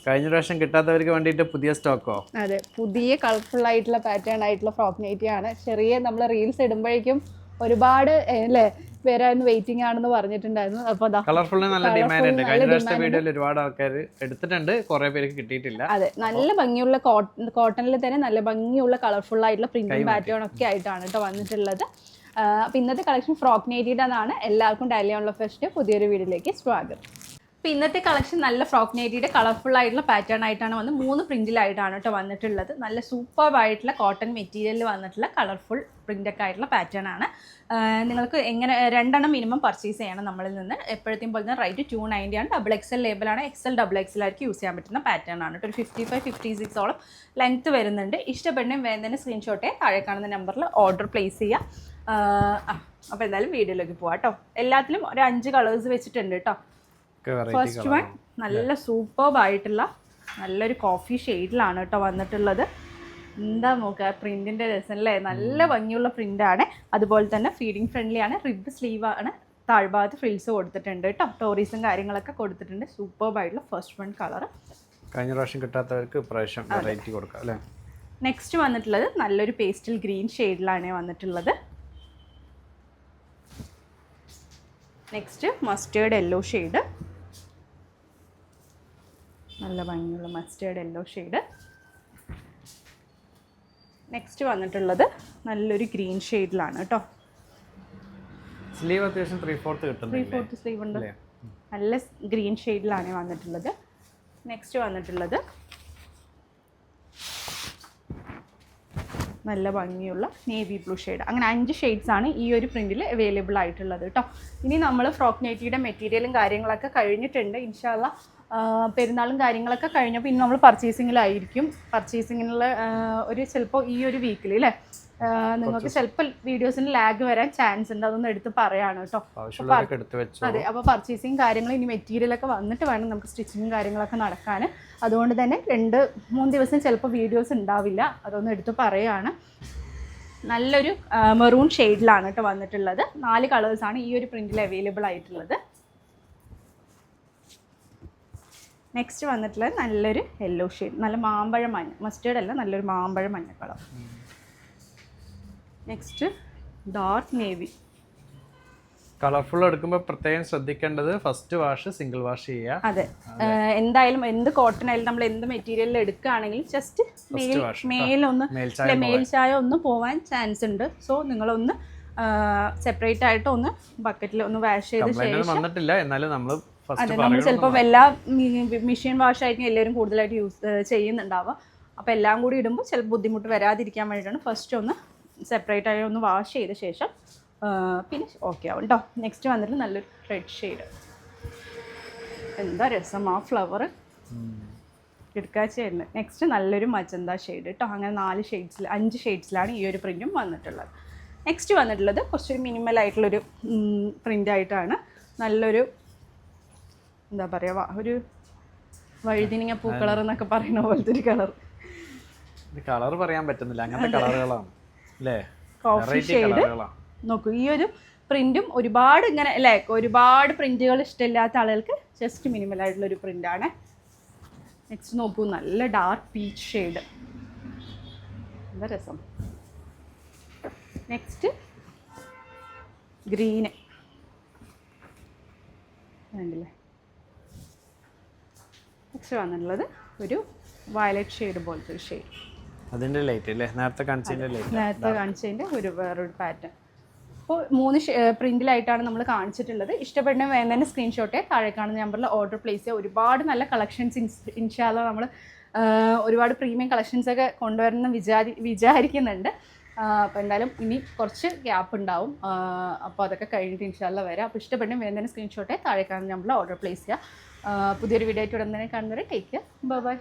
കഴിഞ്ഞ പ്രാവശ്യം കിട്ടാത്തവർക്ക് വേണ്ടിയിട്ട് പുതിയ സ്റ്റോക്കോ? അതെ, പുതിയ കളർഫുൾ ആയിട്ടുള്ള പാറ്റേൺ ആയിട്ടുള്ള ഫ്രോക്ക് നൈറ്റി ആണ്. ചെറിയ നമ്മൾ റീൽസ് ഇടുമ്പോഴേക്കും ഒരുപാട് അല്ലേ പേരായിരുന്നു വെയിറ്റിംഗ് ആണെന്ന് പറഞ്ഞിട്ടുണ്ടായിരുന്നു. അപ്പോൾ കളർഫുൾ നല്ല ഡിമാൻഡ് ഉണ്ട്. കഴിഞ്ഞ പ്രാവശ്യത്തെ വീഡിയോയിൽ ഒരുപാട് ആൾക്കാർ എടുത്തിട്ടുണ്ട്, കുറെ പേർക്ക് കിട്ടിയിട്ടില്ല. അതെ, നല്ല ഭംഗിയുള്ള കോട്ടണിൽ തന്നെ നല്ല ഭംഗിയുള്ള കളർഫുൾ ആയിട്ടുള്ള പ്രിന്റും പാറ്റേൺ ഒക്കെ ആയിട്ടാണ് കേട്ടോ വന്നിട്ടുള്ളത്. അപ്പോൾ ഇന്നത്തെ കളക്ഷൻ ഫ്രോക്ക് നൈറ്റിയുടേതാണ്. എല്ലാവർക്കും ഡെയിലി ഓൺ ഫെസ്റ്റ് പുതിയൊരു വീഡിയോയിലേക്ക് സ്വാഗതം. അപ്പോൾ ഇന്നത്തെ കളക്ഷൻ നല്ല ഫ്രോക്ക് നൈറ്റിയുടെ കളർഫുൾ ആയിട്ടുള്ള പാറ്റേൺ ആയിട്ടാണ് വന്ന് 3 പ്രിന്റിലായിട്ടാണ് കേട്ടോ വന്നിട്ടുള്ളത്. നല്ല സൂപ്പർബായിട്ടുള്ള കോട്ടൺ മെറ്റീരിയലിൽ വന്നിട്ടുള്ള കളർഫുൾ പ്രിൻ്റൊക്കെ ആയിട്ടുള്ള പാറ്റേൺ ആണ്. നിങ്ങൾക്ക് എങ്ങനെ 2 മിനിമം പർച്ചേസ് ചെയ്യണം നമ്മളിൽ നിന്ന്. എപ്പോഴത്തെയും പോലെ തന്നെ റേറ്റ് 290 ആണ്. XXL ലേബിളാണ്. XL XXL ആയിരിക്കും യൂസ് ചെയ്യാൻ പറ്റുന്ന പാറ്റേൺ ആണ്. ഒരു 55-56 ലെങ്ത്ത് വരുന്നുണ്ട്. ഇഷ്ടപ്പെടുന്ന വേണ്ടതിന് സ്ക്രീൻഷോട്ടേ താഴെ കാണുന്ന നമ്പറിൽ ഓർഡർ പ്ലേസ് ചെയ്യുക. അപ്പോൾ എന്തായാലും വീഡിയോയിലേക്ക് പോവാം കേട്ടോ. എല്ലാത്തിലും ഒരു 5 കളേഴ്സ് വെച്ചിട്ടുണ്ട് കേട്ടോ. ഫസ്റ്റ് വൺ നല്ല സൂപ്പർബായിട്ടുള്ള നല്ലൊരു കോഫി ഷെയ്ഡിലാണ് കേട്ടോ വന്നിട്ടുള്ളത്. എന്താ നോക്കുക പ്രിന്റിന്റെ രസം അല്ലേ, നല്ല ഭംഗിയുള്ള പ്രിന്റാണ്. അതുപോലെ തന്നെ ഫീഡിങ് ഫ്രണ്ട്ലി ആണ്. റിബ് സ്ലീവ് ആണ്. താഴ്ഭാഗത്ത് ഫ്രിൽസ് കൊടുത്തിട്ടുണ്ട് കേട്ടോ. ടോറീസും കാര്യങ്ങളൊക്കെ കൊടുത്തിട്ടുണ്ട്. സൂപ്പർബായിട്ടുള്ള ഫസ്റ്റ് വൺ കളർ. കഴിഞ്ഞ പ്രാവശ്യം കിട്ടാത്തവർക്ക് ഇപ്രാവശ്യം വെറൈറ്റി കൊടുക്കാം അല്ലേ. നെക്സ്റ്റ് വന്നിട്ടുള്ളത് നല്ലൊരു പേസ്റ്റൽ ഗ്രീൻ ഷെയ്ഡിലാണ് വന്നിട്ടുള്ളത്. നെക്സ്റ്റ് മസ്റ്റേർഡ് യെല്ലോ ഷെയ്ഡ്, നല്ല ഭംഗിയുള്ള മസ്റ്റേർഡ് യെല്ലോ ഷെയ്ഡ്. നെക്സ്റ്റ് വന്നിട്ടുള്ളത് നല്ലൊരു ഗ്രീൻ ഷെയ്ഡിലാണ് കേട്ടോ. സ്ലീവ് അത്യാവശ്യം 3/4 കിട്ടുന്നുണ്ട്. 3/4 സ്ലീവ് ഉണ്ട്. നല്ല ഗ്രീൻ ഷെയ്ഡിലാണ് വന്നിട്ടുള്ളത്. നെക്സ്റ്റ് വന്നിട്ടുള്ളത് നല്ല ഭംഗിയുള്ള നേവി ബ്ലൂ ഷെയ്ഡ്. അങ്ങനെ 5 ഷെയ്ഡ്സ് ആണ് ഈ ഒരു പ്രിന്റിൽ അവൈലബിൾ ആയിട്ടുള്ളത് കേട്ടോ. ഇനി നമ്മൾ ഫ്രോക്ക് നൈറ്റിയുടെ മെറ്റീരിയലും കാര്യങ്ങളൊക്കെ കഴിഞ്ഞിട്ടുണ്ട്. ഇൻഷാ അല്ലാ പെരുന്നാളും കാര്യങ്ങളൊക്കെ കഴിഞ്ഞപ്പോൾ ഇനി നമ്മൾ പർച്ചേസിങ്ങിലായിരിക്കും. പർച്ചേസിങ്ങിനുള്ള ഒരു ചിലപ്പോൾ ഈ ഒരു വീക്കിൽ അല്ലേ നിങ്ങൾക്ക് ചിലപ്പോൾ വീഡിയോസിന് ലാഗ് വരാൻ ചാൻസ് ഉണ്ട്. അതൊന്നും എടുത്ത് പറയാണ് കേട്ടോ. അതെ, അപ്പോൾ പർച്ചേസിങ് കാര്യങ്ങൾ ഇനി മെറ്റീരിയലൊക്കെ വന്നിട്ട് വേണം നമുക്ക് സ്റ്റിച്ചിങ്ങും കാര്യങ്ങളൊക്കെ നടക്കാൻ. അതുകൊണ്ട് തന്നെ 2-3 ദിവസം ചിലപ്പോൾ വീഡിയോസ് ഉണ്ടാവില്ല. അതൊന്നും എടുത്ത് പറയാണ്. നല്ലൊരു മെറൂൺ ഷെയ്ഡിലാണ് കേട്ടോ വന്നിട്ടുള്ളത്. 4 കളേഴ്സാണ് ഈ ഒരു പ്രിന്റിൽ അവൈലബിൾ ആയിട്ടുള്ളത്. നെക്സ്റ്റ് വന്നിട്ടുള്ളത് നല്ലൊരു യെല്ലോ ഷെയ്ഡ്, നല്ല മാമ്പഴ മഞ്ഞ, മസ്റ്റേർഡ് അല്ല, നല്ലൊരു മാമ്പഴ മഞ്ഞ colour. Next dark navy. Colourful എടുക്കുമ്പോൾ പ്രത്യേകം ശ്രദ്ധിക്കേണ്ടത് ഫസ്റ്റ് വാഷ് സിംഗിൾ വാഷ് ചെയ്യുക. അതെ, എന്തായാലും എന്ത് കോട്ടൺ ആയാലും നമ്മൾ എന്ത് മെറ്റീരിയലിൽ എടുക്കുകയാണെങ്കിൽ ജസ്റ്റ് മേൽച്ചായ ഒന്ന് പോവാൻ ചാൻസ് ഉണ്ട്. സോ നിങ്ങളൊന്ന് സെപ്പറേറ്റ് ആയിട്ട് ഒന്ന് ബക്കറ്റിൽ ഒന്ന് വാഷ് ചെയ്ത ശേഷം വന്നിട്ടില്ല. എന്നാലും നമ്മൾ നമ്മൾ ചിലപ്പോൾ എല്ലാ മെഷീൻ വാഷ് ആയിരിക്കും എല്ലാവരും കൂടുതലായിട്ട് യൂസ് ചെയ്യുന്നുണ്ടാവുക. അപ്പോൾ എല്ലാം കൂടി ഇടുമ്പോൾ ചിലപ്പോൾ ബുദ്ധിമുട്ട് വരാതിരിക്കാൻ വേണ്ടിയിട്ടാണ് ഫസ്റ്റ് ഒന്ന് സെപ്പറേറ്റ് ആയി ഒന്ന് വാഷ് ചെയ്ത ശേഷം പിന്നെ ഓക്കെ ആവും കേട്ടോ. നെക്സ്റ്റ് വന്നിട്ട് നല്ലൊരു റെഡ് ഷെയ്ഡ്. എന്താ രസം ആ ഫ്ലവർ എടുക്കാച്ചുണ്ട്. നെക്സ്റ്റ് നല്ലൊരു മജന്ത ഷെയ്ഡ് കേട്ടോ. അങ്ങനെ 5 ഷെയ്ഡ്സിലാണ് ഈ ഒരു പ്രിൻറ്റും വന്നിട്ടുള്ളത്. നെക്സ്റ്റ് വന്നിട്ടുള്ളത് കുറച്ചൊരു മിനിമൽ ആയിട്ടുള്ളൊരു പ്രിൻ്റായിട്ടാണ്. നല്ലൊരു എന്താ പറയുക, ഒരു വഴുതിനിങ്ങ പൂ കളർ എന്നൊക്കെ പറയുന്ന പോലത്തെ ഒരു കളർ പറയാൻ പറ്റുന്നില്ല. അങ്ങനത്തെ കളറുകളാണ് അല്ലേ, കോഫി ഷെയ്ഡ്. നോക്കൂ, ഈ ഒരു പ്രിന്റും ഒരുപാട് ഇങ്ങനെ അല്ലേ, ഒരുപാട് പ്രിന്റുകൾ ഇഷ്ടമില്ലാത്ത ആളുകൾക്ക് ജസ്റ്റ് മിനിമൽ ആയിട്ടുള്ള ഒരു പ്രിന്റാണ്. നെക്സ്റ്റ് നോക്കൂ, നല്ല ഡാർക്ക് പീച്ച് ഷെയ്ഡ്, എന്താ രസം. Next green വേണ്ടില്ലേ. നെക്സ്റ്റ് വന്നിട്ടുള്ളത് ഒരു വയലറ്റ് ഷെയ്ഡ് പോലത്തെ ഒരു ഷെയ്ഡ്. അതിൻ്റെ ലൈറ്റ് അല്ലേ, നേരത്തെ കാണിച്ചതിൻ്റെ ഒരു വേറൊരു പാറ്റേൺ. അപ്പോൾ 3 പ്രിന്റിലായിട്ടാണ് നമ്മൾ കാണിച്ചിട്ടുള്ളത്. ഇഷ്ടപ്പെടുന്ന വേണ്ടതിന് സ്ക്രീൻഷോട്ടേ താഴെ കാണുന്ന നമ്പറിൽ ഓർഡർ പ്ലേസ് ചെയ്യുക. ഒരുപാട് നല്ല കളക്ഷൻസ് ഇൻഷാ അല്ലാ നമ്മൾ ഒരുപാട് പ്രീമിയം കളക്ഷൻസൊക്കെ കൊണ്ടുവരണം വിചാരിക്കുന്നുണ്ട്. അപ്പോൾ എന്തായാലും ഇനി കുറച്ച് ഗ്യാപ്പ് ഉണ്ടാവും. അപ്പോൾ അതൊക്കെ കഴിഞ്ഞിട്ട് ഇൻഷാ അല്ലാ വരാം. അപ്പോൾ ഇഷ്ടപ്പെടുന്ന വേണ്ടതിന് സ്ക്രീൻഷോട്ടേ താഴെ കാണുന്ന നമ്പറിൽ ഓർഡർ പ്ലേസ് ചെയ്യുക. പുതിയൊരു വീഡിയോ ആയിട്ട് ഉടൻ തന്നെ കാണുന്നവരെ ടേക്ക് കെയർ, ബൈ ബൈ.